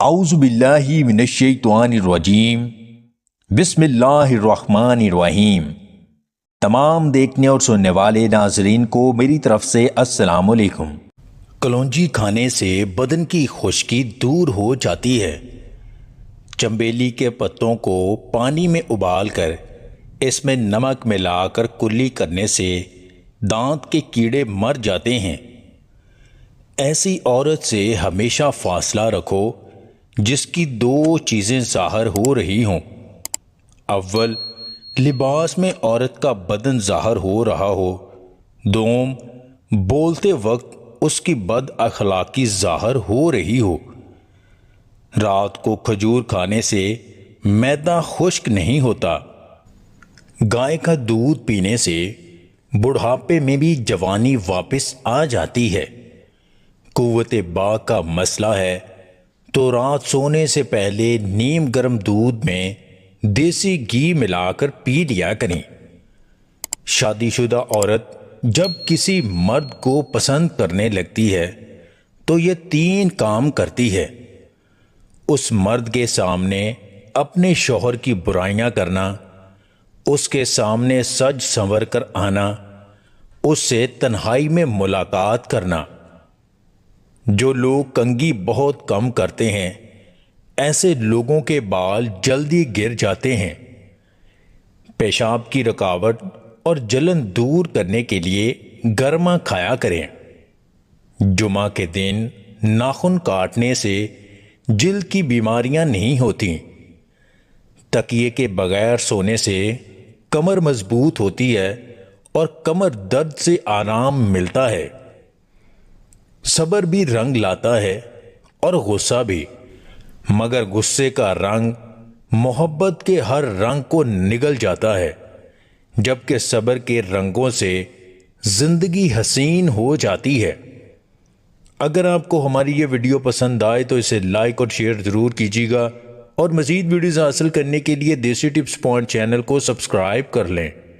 اعوذ باللہ من الشیطان الرجیم بسم اللہ الرحمن الرحیم۔ تمام دیکھنے اور سننے والے ناظرین کو میری طرف سے السلام علیکم۔ کلونجی کھانے سے بدن کی خشکی دور ہو جاتی ہے۔ چنبیلی کے پتوں کو پانی میں ابال کر اس میں نمک ملا کر کلی کرنے سے دانت کے کیڑے مر جاتے ہیں۔ ایسی عورت سے ہمیشہ فاصلہ رکھو جس کی دو چیزیں ظاہر ہو رہی ہوں۔ اول، لباس میں عورت کا بدن ظاہر ہو رہا ہو۔ دوم، بولتے وقت اس کی بد اخلاقی ظاہر ہو رہی ہو۔ رات کو کھجور کھانے سے معدہ خشک نہیں ہوتا۔ گائے کا دودھ پینے سے بڑھاپے میں بھی جوانی واپس آ جاتی ہے۔ قوت باغ کا مسئلہ ہے تو رات سونے سے پہلے نیم گرم دودھ میں دیسی گھی ملا کر پی لیا کریں۔ شادی شدہ عورت جب کسی مرد کو پسند کرنے لگتی ہے تو یہ 3 کام کرتی ہے۔ اس مرد کے سامنے اپنے شوہر کی برائیاں کرنا، اس کے سامنے سج سنور کر آنا، اس سے تنہائی میں ملاقات کرنا۔ جو لوگ کنگھی بہت کم کرتے ہیں ایسے لوگوں کے بال جلدی گر جاتے ہیں۔ پیشاب کی رکاوٹ اور جلن دور کرنے کے لیے گرما کھایا کریں۔ جمعہ کے دن ناخن کاٹنے سے جلد کی بیماریاں نہیں ہوتی۔ تکیے کے بغیر سونے سے کمر مضبوط ہوتی ہے اور کمر درد سے آرام ملتا ہے۔ صبر بھی رنگ لاتا ہے اور غصہ بھی، مگر غصے کا رنگ محبت کے ہر رنگ کو نگل جاتا ہے، جبکہ صبر کے رنگوں سے زندگی حسین ہو جاتی ہے۔ اگر آپ کو ہماری یہ ویڈیو پسند آئے تو اسے لائک اور شیئر ضرور کیجیے گا، اور مزید ویڈیوز حاصل کرنے کے لیے دیسی ٹپس پوائنٹ چینل کو سبسکرائب کر لیں۔